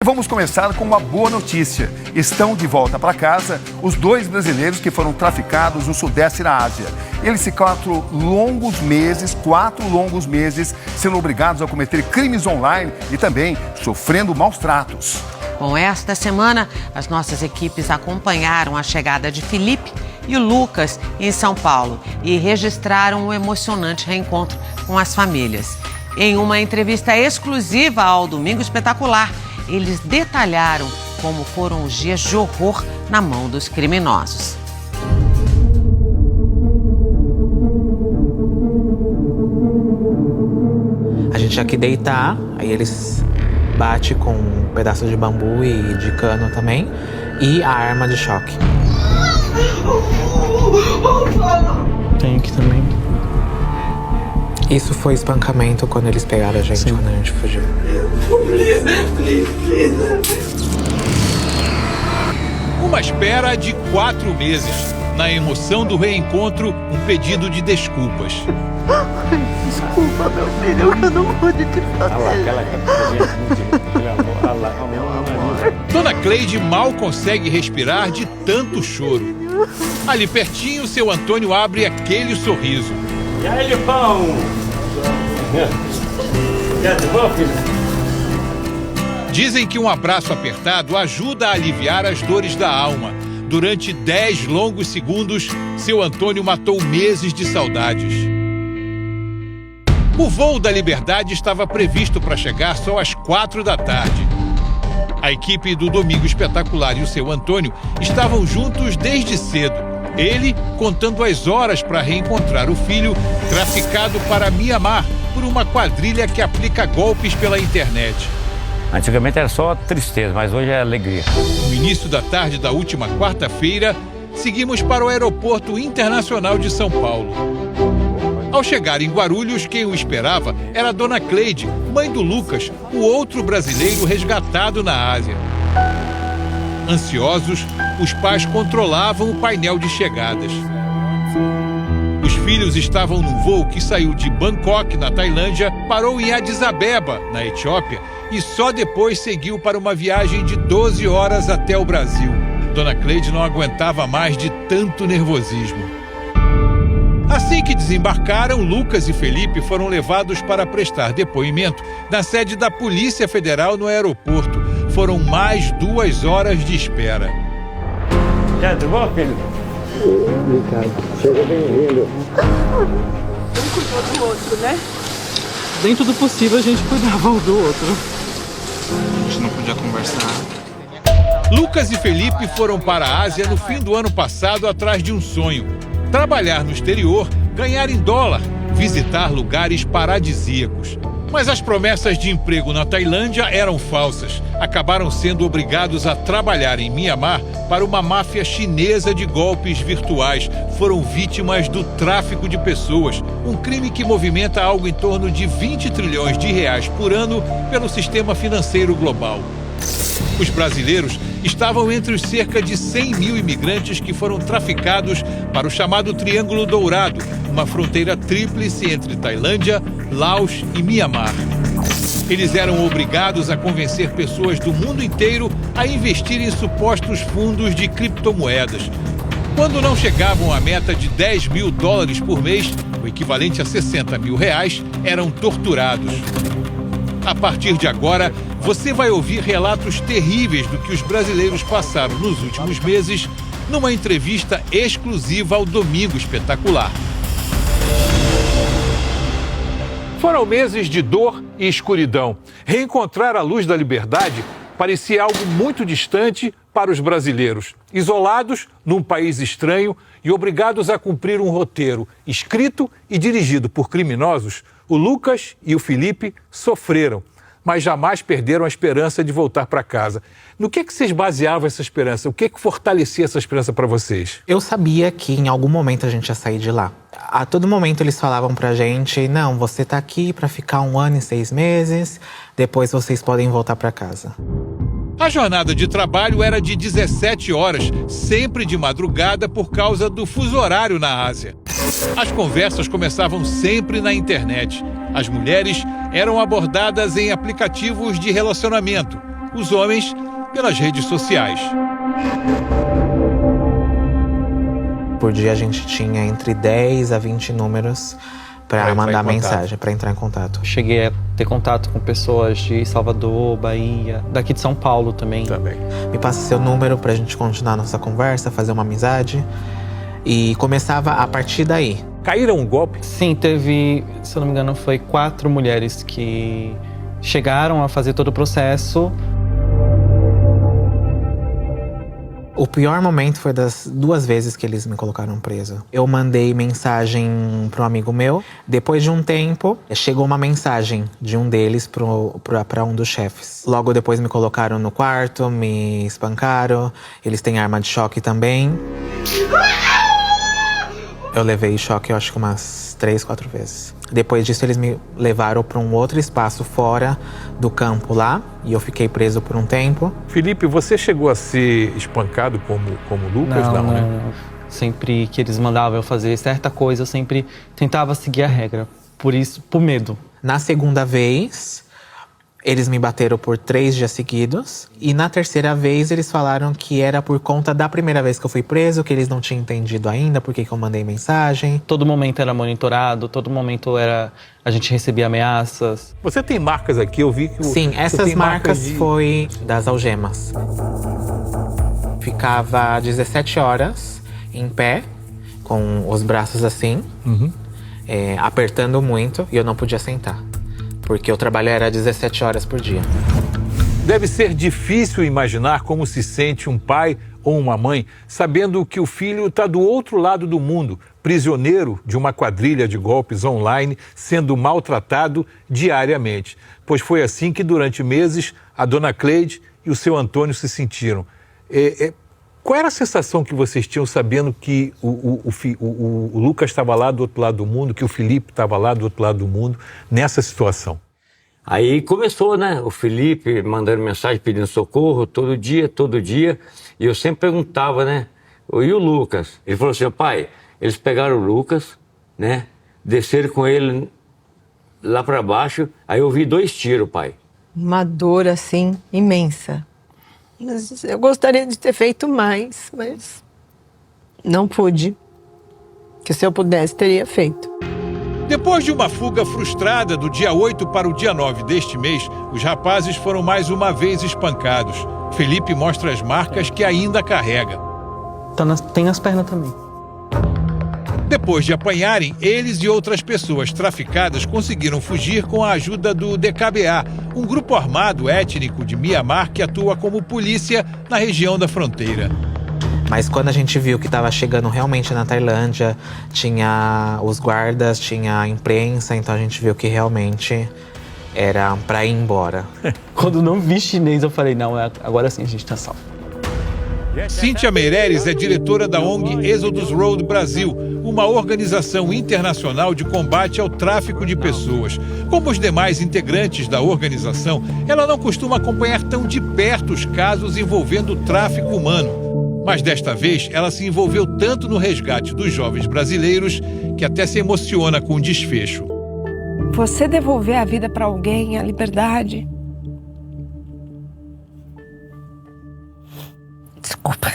Vamos começar com uma boa notícia. Estão de volta para casa os 2 brasileiros que foram traficados no Sudeste e na Ásia. Eles ficaram 4 longos meses sendo obrigados a cometer crimes online e também sofrendo maus tratos. Bom, esta semana as nossas equipes acompanharam a chegada de Felipe e Lucas em São Paulo e registraram um emocionante reencontro com as famílias. Em uma entrevista exclusiva ao Domingo Espetacular, eles detalharam como foram os dias de horror na mão dos criminosos. A gente tinha que deitar, aí eles batem com um pedaço de bambu e de cano também, e a arma de choque. Tem aqui também. Isso foi espancamento quando eles pegaram a gente. Sim. Quando a gente fugiu. Uma espera de 4 meses. Na emoção do reencontro, um pedido de desculpas. Desculpa, meu filho, eu não pude te fazer. Dona Cleide mal consegue respirar de tanto choro. Ali pertinho, seu Antônio abre aquele sorriso. E aí, Lipão? Bom, filho? Dizem que um abraço apertado ajuda a aliviar as dores da alma. Durante 10 longos segundos, seu Antônio matou meses de saudades. O voo da Liberdade estava previsto para chegar só às 4 da tarde. A equipe do Domingo Espetacular e o seu Antônio estavam juntos desde cedo. Ele contando as horas para reencontrar o filho, traficado para Mianmar por uma quadrilha que aplica golpes pela internet. Antigamente era só tristeza, mas hoje é alegria. No início da tarde da última quarta-feira, seguimos para o Aeroporto Internacional de São Paulo. Ao chegar em Guarulhos, quem o esperava era a Dona Cleide, mãe do Lucas, o outro brasileiro resgatado na Ásia. Ansiosos, os pais controlavam o painel de chegadas. Os filhos estavam num voo que saiu de Bangkok, na Tailândia, parou em Addis Abeba, na Etiópia, e só depois seguiu para uma viagem de 12 horas até o Brasil. Dona Cleide não aguentava mais de tanto nervosismo. Assim que desembarcaram, Lucas e Felipe foram levados para prestar depoimento na sede da Polícia Federal no aeroporto. Foram mais 2 horas de espera. Tudo bom, filho? Obrigado. Seja bem-vindo. Um cuidou do outro, né? Dentro do possível, a gente cuidava um do outro. A gente não podia conversar. Lucas e Felipe foram para a Ásia no fim do ano passado atrás de um sonho. Trabalhar no exterior, ganhar em dólar, visitar lugares paradisíacos. Mas as promessas de emprego na Tailândia eram falsas. Acabaram sendo obrigados a trabalhar em Mianmar para uma máfia chinesa de golpes virtuais. Foram vítimas do tráfico de pessoas, um crime que movimenta algo em torno de 20 trilhões de reais por ano pelo sistema financeiro global. Os brasileiros estavam entre os cerca de 100 mil imigrantes que foram traficados para o chamado Triângulo Dourado, uma fronteira tríplice entre Tailândia, Laos e Mianmar. Eles eram obrigados a convencer pessoas do mundo inteiro a investir em supostos fundos de criptomoedas. Quando não chegavam à meta de $10 mil por mês, o equivalente a R$60 mil, eram torturados. A partir de agora, você vai ouvir relatos terríveis do que os brasileiros passaram nos últimos meses numa entrevista exclusiva ao Domingo Espetacular. Foram meses de dor e escuridão. Reencontrar a luz da liberdade parecia algo muito distante para os brasileiros, isolados num país estranho e obrigados a cumprir um roteiro escrito e dirigido por criminosos. O Lucas e o Felipe sofreram, mas jamais perderam a esperança de voltar para casa. No que vocês baseavam essa esperança? O que fortalecia essa esperança para vocês? Eu sabia que em algum momento a gente ia sair de lá. A todo momento eles falavam pra gente, não, você tá aqui para ficar 1 ano e 6 meses, depois vocês podem voltar para casa. A jornada de trabalho era de 17 horas, sempre de madrugada por causa do fuso horário na Ásia. As conversas começavam sempre na internet. As mulheres eram abordadas em aplicativos de relacionamento. os homens pelas redes sociais. Por dia a gente tinha entre 10 a 20 números para mandar mensagem, para entrar em contato. Cheguei a ter contato com pessoas de Salvador, Bahia, daqui de São Paulo também. Me passa seu número pra gente continuar nossa conversa, fazer uma amizade. E começava a partir daí. Caíram um golpe? Sim, teve, se eu não me engano, foi 4 mulheres que chegaram a fazer todo o processo. O pior momento foi das 2 vezes que eles me colocaram preso. Eu mandei mensagem para um amigo meu. Depois de um tempo, chegou uma mensagem de um deles para um dos chefes. Logo depois me colocaram no quarto, me espancaram. Eles têm arma de choque também. Eu levei choque, eu acho que umas 3, 4 vezes. Depois disso, eles me levaram para um outro espaço fora do campo lá. E eu fiquei preso por um tempo. Felipe, você chegou a ser espancado como Lucas? Não, né? Sempre que eles mandavam eu fazer certa coisa, eu sempre tentava seguir a regra. Por isso, por medo. Na segunda vez, eles me bateram por 3 dias seguidos. E na terceira vez, eles falaram que era por conta da primeira vez que eu fui preso, que eles não tinham entendido ainda porque que eu mandei mensagem. Todo momento era monitorado, todo momento a gente recebia ameaças. Você tem marcas aqui, eu vi que... Sim, essas marcas foi das algemas. Ficava 17 horas em pé, com os braços assim, apertando muito, e eu não podia sentar. Porque o trabalho era 17 horas por dia. Deve ser difícil imaginar como se sente um pai ou uma mãe sabendo que o filho está do outro lado do mundo, prisioneiro de uma quadrilha de golpes online, sendo maltratado diariamente. Pois foi assim que, durante meses, a dona Cleide e o seu Antônio se sentiram. Qual era a sensação que vocês tinham sabendo que o Lucas estava lá do outro lado do mundo, que o Felipe estava lá do outro lado do mundo, nessa situação? Aí começou, né? O Felipe mandando mensagem pedindo socorro todo dia. E eu sempre perguntava, né? E o Lucas? Ele falou assim, pai, eles pegaram o Lucas, né? Desceram com ele lá para baixo. Aí eu vi 2 tiros, pai. Uma dor, assim, imensa. Mas eu gostaria de ter feito mais, mas não pude. Que se eu pudesse, teria feito. Depois de uma fuga frustrada do dia 8 para o dia 9 deste mês, os rapazes foram mais uma vez espancados. Felipe mostra as marcas que ainda carrega. Tem nas pernas também. Depois de apanharem, eles e outras pessoas traficadas conseguiram fugir com a ajuda do DKBA, um grupo armado étnico de Mianmar que atua como polícia na região da fronteira. Mas quando a gente viu que estava chegando realmente na Tailândia, tinha os guardas, tinha a imprensa, então a gente viu que realmente era para ir embora. Quando não vi chinês, eu falei, não, agora sim a gente tá salvo. Cíntia Meireles é diretora da ONG Exodus Road Brasil, uma organização internacional de combate ao tráfico de pessoas. Como os demais integrantes da organização, ela não costuma acompanhar tão de perto os casos envolvendo o tráfico humano. Mas desta vez, ela se envolveu tanto no resgate dos jovens brasileiros que até se emociona com o desfecho. Você devolver a vida para alguém, a liberdade... Desculpa.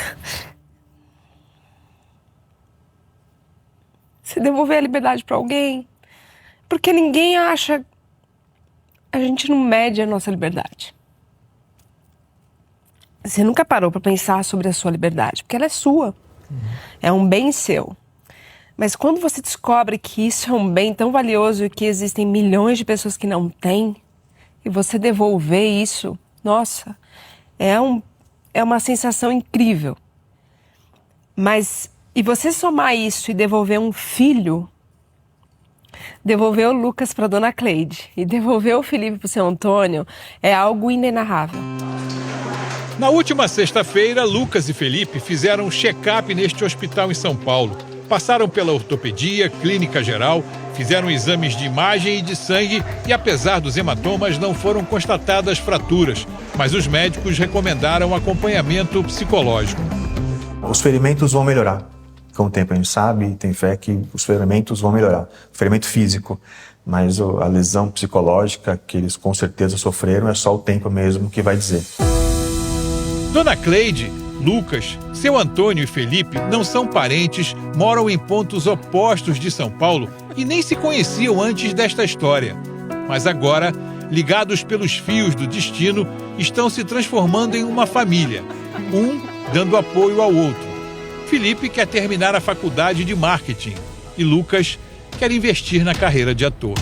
Você devolver a liberdade para alguém, porque ninguém acha... A gente não mede a nossa liberdade. Você nunca parou para pensar sobre a sua liberdade, porque ela é sua. É um bem seu. Mas quando você descobre que isso é um bem tão valioso e que existem milhões de pessoas que não têm, e você devolver isso, nossa, é uma sensação incrível. Mas, e você somar isso e devolver um filho, devolver o Lucas para dona Cleide e devolver o Felipe para o seu Antônio, é algo inenarrável. Na última sexta-feira, Lucas e Felipe fizeram um check-up neste hospital em São Paulo. Passaram pela ortopedia, clínica geral, fizeram exames de imagem e de sangue e, apesar dos hematomas, não foram constatadas fraturas. Mas os médicos recomendaram acompanhamento psicológico. Os ferimentos vão melhorar. Com o tempo a gente sabe e tem fé que os ferimentos vão melhorar. O ferimento físico, mas a lesão psicológica que eles com certeza sofreram é só o tempo mesmo que vai dizer. Dona Cleide, Lucas, seu Antônio e Felipe não são parentes, moram em pontos opostos de São Paulo e nem se conheciam antes desta história. Mas agora, ligados pelos fios do destino, estão se transformando em uma família, um dando apoio ao outro. Felipe quer terminar a faculdade de marketing e Lucas quer investir na carreira de ator.